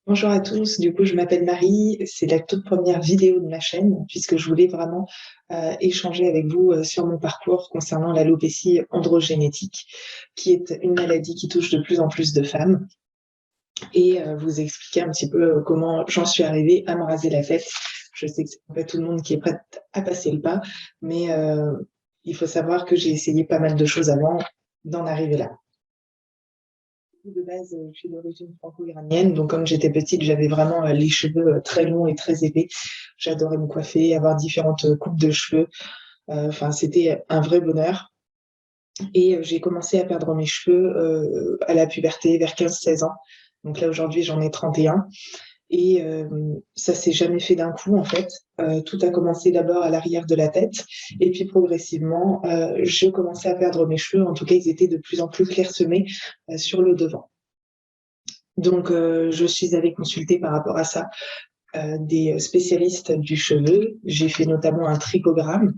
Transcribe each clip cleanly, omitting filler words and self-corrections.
Bonjour à tous, du coup je m'appelle Marie, c'est la toute première vidéo de ma chaîne puisque je voulais vraiment échanger avec vous sur mon parcours concernant l'alopécie androgénétique qui est une maladie qui touche de plus en plus de femmes et vous expliquer un petit peu comment j'en suis arrivée à me raser la tête. Je sais que c'est pas tout le monde qui est prêt à passer le pas, mais il faut savoir que j'ai essayé pas mal de choses avant d'en arriver là. De base, je suis d'origine franco-iranienne, donc comme j'étais petite, j'avais vraiment les cheveux très longs et très épais. J'adorais me coiffer, avoir différentes coupes de cheveux. Enfin, c'était un vrai bonheur. Et j'ai commencé à perdre mes cheveux à la puberté, vers 15-16 ans. Donc là, aujourd'hui, j'en ai 31. Et ça s'est jamais fait d'un coup, en fait. Tout a commencé d'abord à l'arrière de la tête. Et puis progressivement, je commençais à perdre mes cheveux. En tout cas, ils étaient de plus en plus clairsemés sur le devant. Donc, je suis allée consulter par rapport à ça des spécialistes du cheveu. J'ai fait notamment un trichogramme.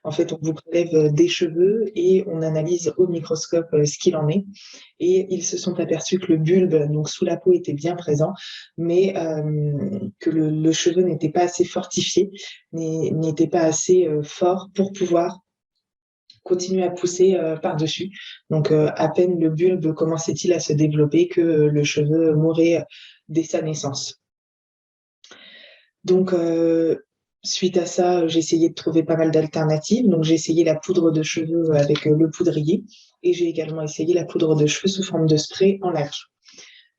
En fait, on vous prélève des cheveux et on analyse au microscope ce qu'il en est. Et ils se sont aperçus que le bulbe, donc sous la peau, était bien présent, mais que le cheveu n'était pas assez fortifié, n'était pas assez fort pour pouvoir continuer à pousser par-dessus. Donc, à peine le bulbe commençait-il à se développer que le cheveu mourait dès sa naissance. Donc, suite à ça, j'ai essayé de trouver pas mal d'alternatives. Donc, j'ai essayé la poudre de cheveux avec le poudrier et j'ai également essayé la poudre de cheveux sous forme de spray en lac.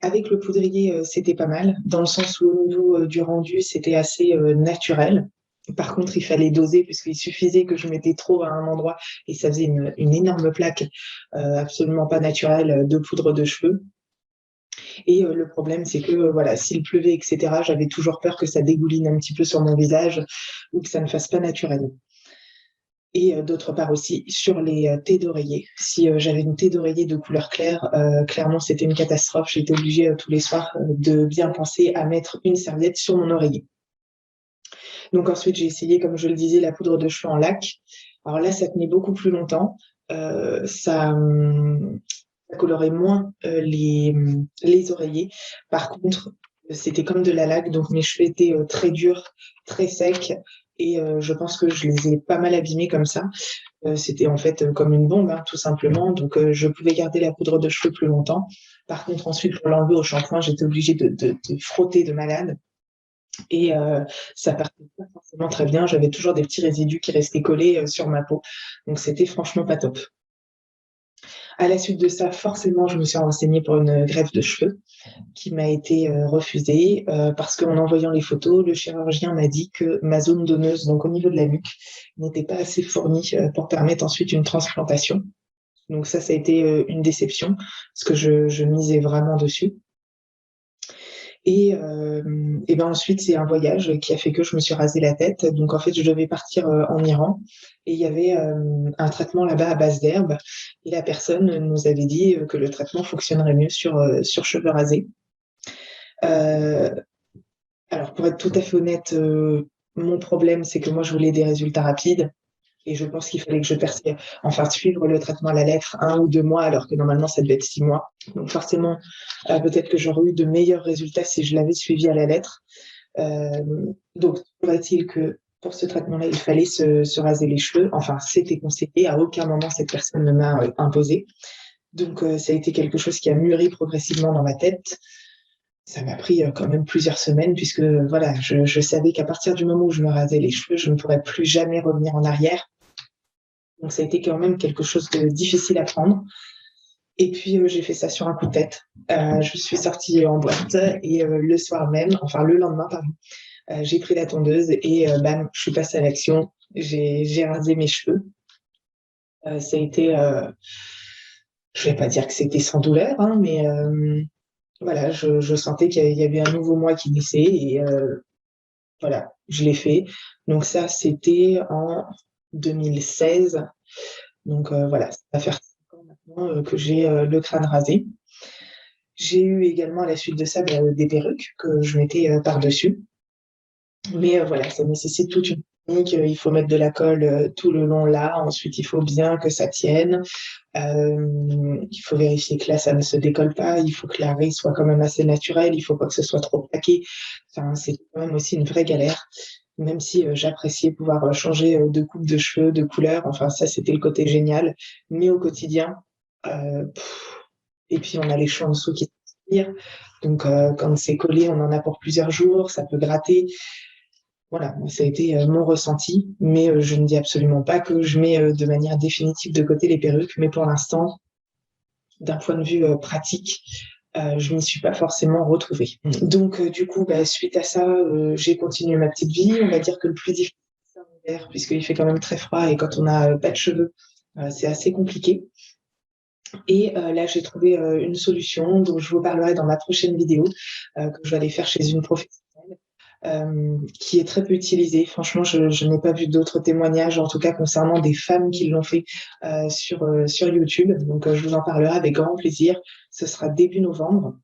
Avec le poudrier, c'était pas mal, dans le sens où au niveau du rendu, c'était assez naturel. Par contre, il fallait doser puisqu'il suffisait que je mettais trop à un endroit et ça faisait une énorme plaque absolument pas naturelle de poudre de cheveux. Et le problème, c'est que voilà, s'il pleuvait, etc., j'avais toujours peur que ça dégouline un petit peu sur mon visage ou que ça ne fasse pas naturel. Et d'autre part aussi, sur les thés d'oreiller. Si j'avais une thé d'oreiller de couleur claire, clairement, c'était une catastrophe. J'étais obligée tous les soirs de bien penser à mettre une serviette sur mon oreiller. Donc ensuite, j'ai essayé, comme je le disais, la poudre de cheveux en lac. Alors là, ça tenait beaucoup plus longtemps. Ça colorait moins les oreillers. Par contre, c'était comme de la laque, donc mes cheveux étaient très durs, très secs, et je pense que je les ai pas mal abîmés comme ça. C'était en fait comme une bombe, hein, tout simplement, donc je pouvais garder la poudre de cheveux plus longtemps. Par contre, ensuite, pour l'enlever au shampoing, j'étais obligée de frotter de malade, et ça partait pas forcément très bien. J'avais toujours des petits résidus qui restaient collés sur ma peau, donc c'était franchement pas top. À la suite de ça, forcément, je me suis renseignée pour une greffe de cheveux qui m'a été refusée parce qu'en envoyant les photos, le chirurgien m'a dit que ma zone donneuse, donc au niveau de la nuque, n'était pas assez fournie pour permettre ensuite une transplantation. Donc ça a été une déception parce que je misais vraiment dessus. Et ben ensuite, c'est un voyage qui a fait que je me suis rasé la tête. Donc en fait, je devais partir en Iran et il y avait un traitement là-bas à base d'herbes. Et la personne nous avait dit que le traitement fonctionnerait mieux sur cheveux rasés. Euh, alors pour être tout à fait honnête, mon problème, c'est que moi, je voulais des résultats rapides. Et je pense qu'il fallait que je persiste, enfin suivre le traitement à la lettre 1 ou 2 mois, alors que normalement ça devait être 6 mois. Donc forcément, peut-être que j'aurais eu de meilleurs résultats si je l'avais suivi à la lettre. Euh, donc, il que pour ce traitement-là, il fallait se raser les cheveux. Enfin, c'était conseillé. À aucun moment cette personne ne m'a imposé. Donc, ça a été quelque chose qui a mûri progressivement dans ma tête. Ça m'a pris quand même plusieurs semaines, puisque voilà, je savais qu'à partir du moment où je me rasais les cheveux, je ne pourrais plus jamais revenir en arrière. Donc ça a été quand même quelque chose de difficile à prendre. Et puis j'ai fait ça sur un coup de tête. Je suis sortie en boîte et le soir même, enfin le lendemain, pardon, j'ai pris la tondeuse et bam, je suis passée à l'action. J'ai rasé mes cheveux. Ça a été, je vais pas dire que c'était sans douleur, hein, mais voilà, je sentais qu'il y avait un nouveau moi qui naissait et voilà, je l'ai fait. Donc ça, c'était en 2016. Donc voilà, ça va faire 5 ans maintenant que j'ai le crâne rasé. J'ai eu également à la suite de ça des perruques que je mettais par-dessus. Mais voilà, ça nécessite toute une Donc, il faut mettre de la colle tout le long là. Ensuite, il faut bien que ça tienne. Il faut vérifier que là, ça ne se décolle pas. Il faut que la raie soit quand même assez naturelle. Il faut pas que ce soit trop plaqué. Enfin, c'est quand même aussi une vraie galère. Même si j'appréciais pouvoir changer de coupe de cheveux, de couleur. Enfin, ça, c'était le côté génial. Mais au quotidien, euh, pff, et puis on a les cheveux en dessous qui transpirent. Donc, quand c'est collé, on en a pour plusieurs jours. Ça peut gratter. Voilà, ça a été mon ressenti, mais je ne dis absolument pas que je mets de manière définitive de côté les perruques, mais pour l'instant, d'un point de vue pratique, je ne m'y suis pas forcément retrouvée. Donc, du coup, bah, suite à ça, j'ai continué ma petite vie. On va dire que le plus difficile, c'est en hiver, puisqu'il fait quand même très froid et quand on n'a pas de cheveux, c'est assez compliqué. Et là, j'ai trouvé une solution dont je vous parlerai dans ma prochaine vidéo, que je vais aller faire chez une professionnelle qui est très peu utilisée. Franchement, je n'ai pas vu d'autres témoignages, en tout cas concernant des femmes qui l'ont fait sur YouTube. Donc, je vous en parlerai avec grand plaisir. Ce sera début novembre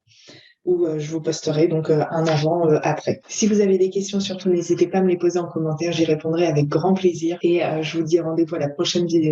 où je vous posterai donc un avant, après. Si vous avez des questions, surtout n'hésitez pas à me les poser en commentaire, j'y répondrai avec grand plaisir. Et je vous dis rendez-vous à la prochaine vidéo.